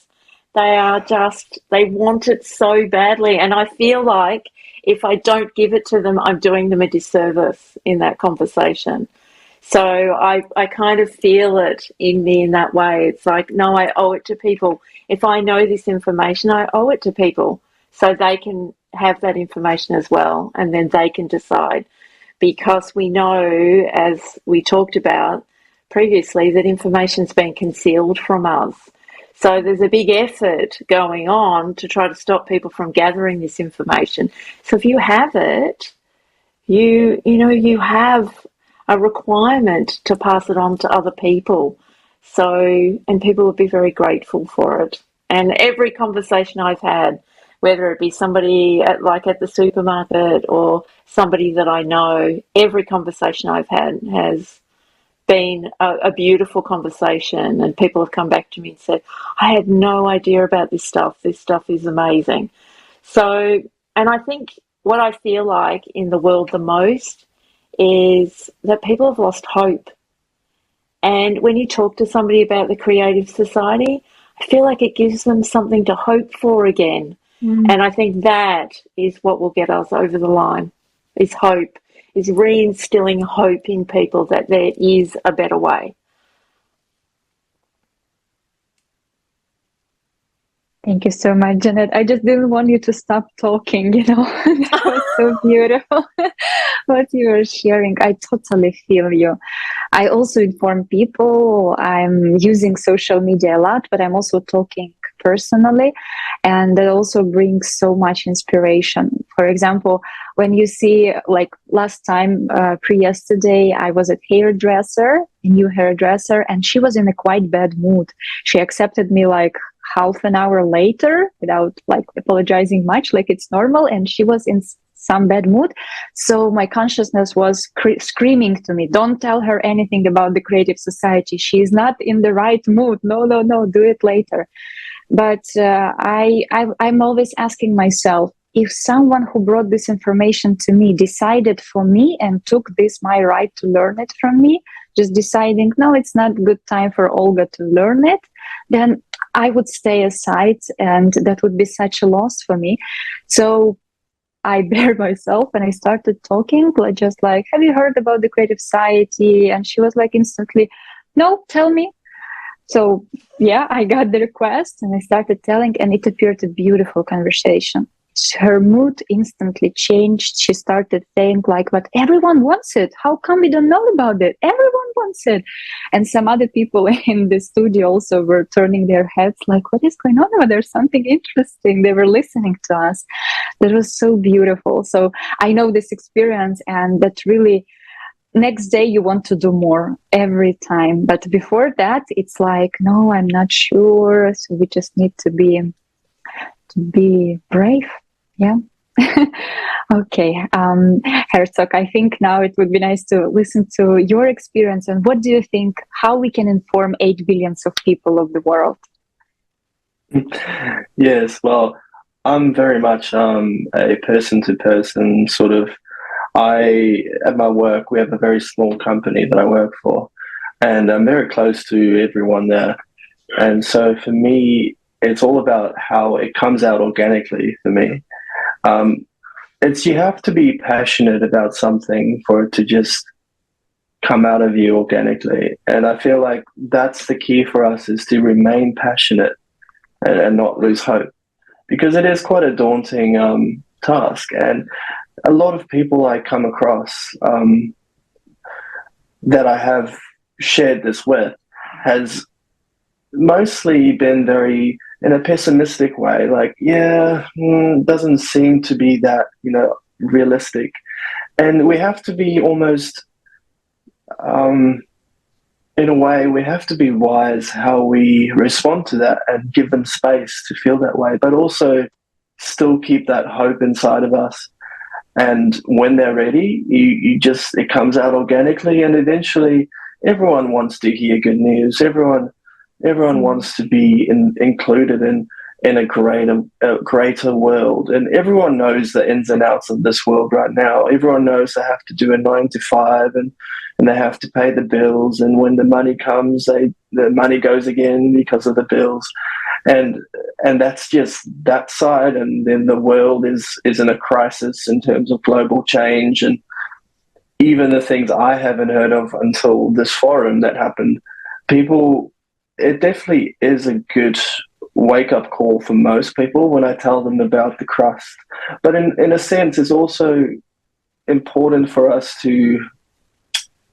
They want it so badly. And I feel like if I don't give it to them, I'm doing them a disservice in that conversation. So I kind of feel it in me in that way. It's like, no, I owe it to people. If I know this information, I owe it to people so they can have that information as well, and then they can decide. Because we know, as we talked about previously, that information's been concealed from us. So there's a big effort going on to try to stop people from gathering this information. So if you have it, you have a requirement to pass it on to other people. And people would be very grateful for it. And every conversation I've had, whether it be somebody at the supermarket or somebody that I know, every conversation I've had has been a beautiful conversation, and people have come back to me and said, I had no idea about this stuff. This stuff is amazing. So, and I think what I feel like in the world the most is that people have lost hope. And when you talk to somebody about the Creative Society, I feel like it gives them something to hope for again. Mm. And I think that is what will get us over the line, is hope. Is reinstilling hope in people that there is a better way. Thank you so much, Janet. I just didn't want you to stop talking, That was so beautiful what you were sharing. I totally feel you. I also inform people. I'm using social media a lot, but I'm also talking personally, and that also brings so much inspiration. For example, when you see, like last time, yesterday, I was at a new hairdresser, and she was in a quite bad mood. She accepted me like half an hour later without apologizing much, like it's normal, and she was in some bad mood. So my consciousness was screaming to me, don't tell her anything about the Creative Society. She's not in the right mood. No, do it later. But I'm always asking myself, if someone who brought this information to me decided for me and took this my right to learn it from me, just deciding, no, it's not good time for Olga to learn it, then I would stay aside, and that would be such a loss for me. So I bared myself and I started talking, just like, have you heard about the Creative Society? And she was like instantly, no, tell me. So yeah, I got the request and I started telling, and it appeared a beautiful conversation. Her mood instantly changed. She started saying like, but everyone wants it. How come we don't know about it? Everyone wants it. And some other people in the studio also were turning their heads like, what is going on? Oh, there's something interesting. They were listening to us. That was so beautiful. So I know this experience, and that really next day you want to do more every time. But before that, it's like, no, I'm not sure. So we just need to be brave. Yeah. Okay. Hertzog, I think now it would be nice to listen to your experience, and what do you think, how we can inform 8 billion of people of the world? Yes, well, I'm very much a person-to-person sort of. At my work, we have a very small company that I work for, and I'm very close to everyone there. And so for me, it's all about how it comes out organically for me. You have to be passionate about something for it to just come out of you organically. And I feel like that's the key for us, is to remain passionate and not lose hope, because it is quite a daunting task. And a lot of people I come across that I have shared this with has mostly been very in a pessimistic way, like, doesn't seem to be that, realistic. And we have to be almost, in a way, we have to be wise how we respond to that and give them space to feel that way, but also still keep that hope inside of us. And when they're ready, it comes out organically, and eventually everyone wants to hear good news. Everyone wants to be included in a greater world. And everyone knows the ins and outs of this world right now. Everyone knows they have to do a 9 to 5 and they have to pay the bills. And when the money comes, the money goes again because of the bills. And that's just that side. And then the world is in a crisis in terms of global change. And even the things I haven't heard of until this forum that happened, it definitely is a good wake-up call for most people when I tell them about the crust. But in a sense, it's also important for us to,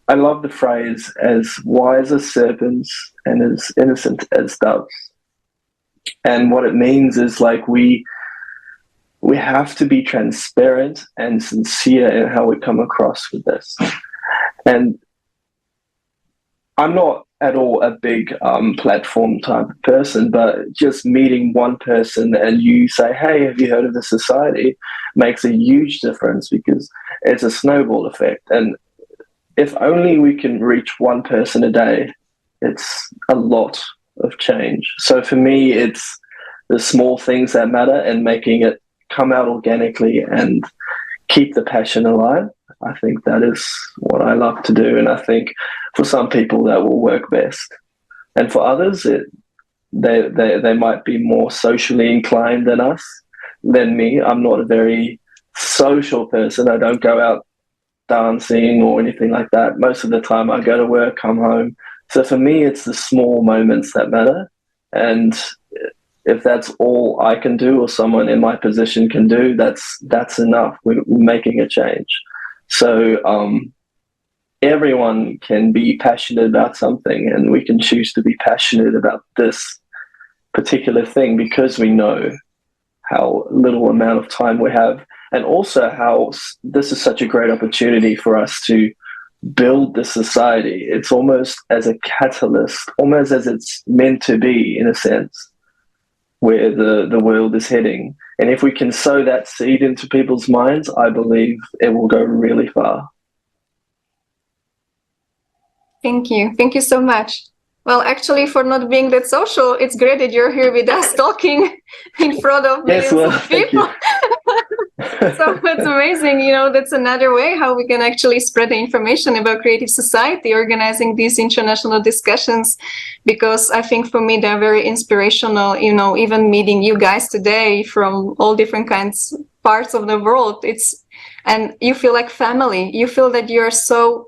I love the phrase, as wise as serpents and as innocent as doves. And what it means is, like, we have to be transparent and sincere in how we come across with this. And I'm not at all a big platform type of person, but just meeting one person and you say, hey, have you heard of the society, makes a huge difference, because it's a snowball effect. And if only we can reach one person a day, it's a lot of change. So for me, it's the small things that matter and making it come out organically and keep the passion alive. I think that is what I love to do. And I think for some people that will work best. And for others, they might be more socially inclined than me. I'm not a very social person. I don't go out dancing or anything like that. Most of the time I go to work, come home. So for me, it's the small moments that matter. And if that's all I can do or someone in my position can do, that's enough. We're making a change. So everyone can be passionate about something, and we can choose to be passionate about this particular thing because we know how little amount of time we have, and also how this is such a great opportunity for us to build the society. It's almost as a catalyst, almost as it's meant to be, in a sense, where the world is heading. And if we can sow that seed into people's minds, I believe it will go really far. Thank you. Thank you so much. Well, actually, for not being that social, it's great that you're here with us talking in front of millions of people. So it's amazing, you know, that's another way how we can actually spread the information about creative society, organizing these international discussions, because I think for me they're very inspirational, you know, even meeting you guys today from all different kinds, parts of the world. And you feel like family, you feel that you're so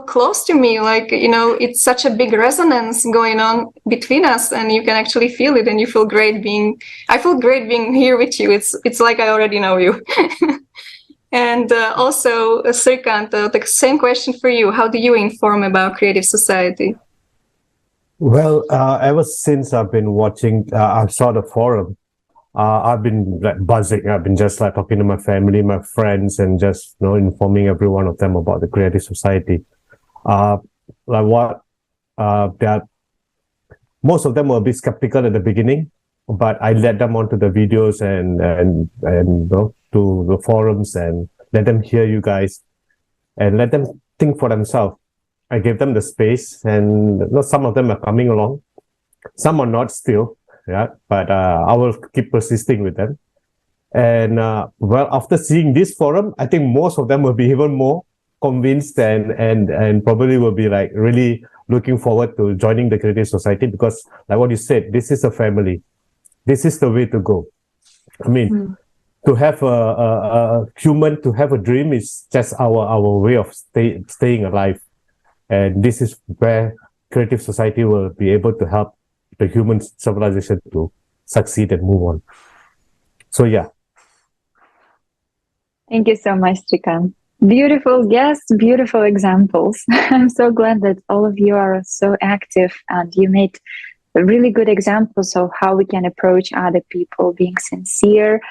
close to me, like, you know, it's such a big resonance going on between us, and you can actually feel it, and you feel great I feel great being here with you. It's like I already know you. And also, Srikanth, the same question for you. How do you inform about creative society? Well, ever since I've been watching, I saw the forum, I've been like buzzing. I've been just like talking to my family, my friends, and just, you know, informing every one of them about the creative society. Like what most of them were a bit skeptical at the beginning, but I led them onto the videos and you know, to the forums, and let them hear you guys and let them think for themselves. I gave them the space, and, you know, some of them are coming along, some are not still. Yeah, but I will keep persisting with them. And well, after seeing this forum, I think most of them will be even more convinced and probably will be like really looking forward to joining the creative society, because like what you said, this is a family. This is the way to go. I mean, to have a human, to have a dream is just our way of staying alive. And this is where creative society will be able to help the human civilization to succeed and move on. So yeah. Thank you so much, Srikanth. Beautiful guests, beautiful examples. I'm so glad that all of you are so active, and you made really good examples of how we can approach other people, being sincere,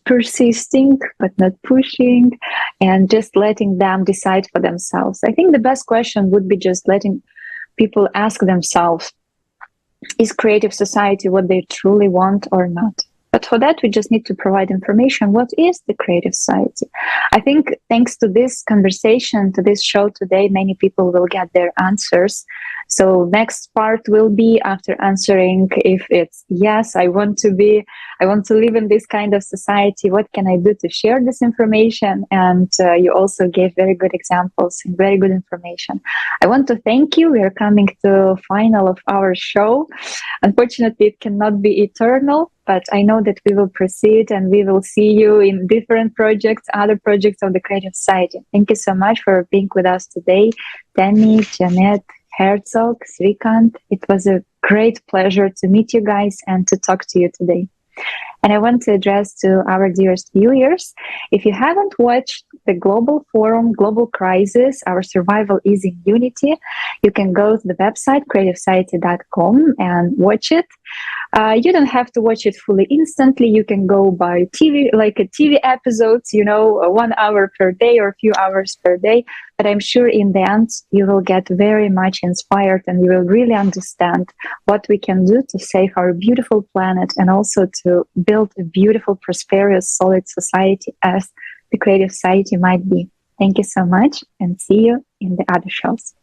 persisting but not pushing, and just letting them decide for themselves. I think the best question would be just letting people ask themselves, is creative society what they truly want or not? But for that, we just need to provide information. What is the creative society? I think thanks to this conversation, to this show today, many people will get their answers. So next part will be after answering if it's yes, I want to live in this kind of society. What can I do to share this information? And you also gave very good examples and very good information. I want to thank you. We are coming to final of our show. Unfortunately, it cannot be eternal, but I know that we will proceed and we will see you in different projects, other projects of the Creative Society. Thank you so much for being with us today. Danny, Janet, Hertzog, Srikanth. It was a great pleasure to meet you guys and to talk to you today. And I want to address to our dearest viewers, if you haven't watched the Global Forum, Global Crisis, Our Survival is in Unity, you can go to the website creativesociety.com and watch it. You don't have to watch it fully instantly. You can go by TV, like a TV episodes, 1 hour per day or a few hours per day. But I'm sure in the end, you will get very much inspired and you will really understand what we can do to save our beautiful planet and also to build a beautiful, prosperous, solid society as the Creative Society might be. Thank you so much and see you in the other shows.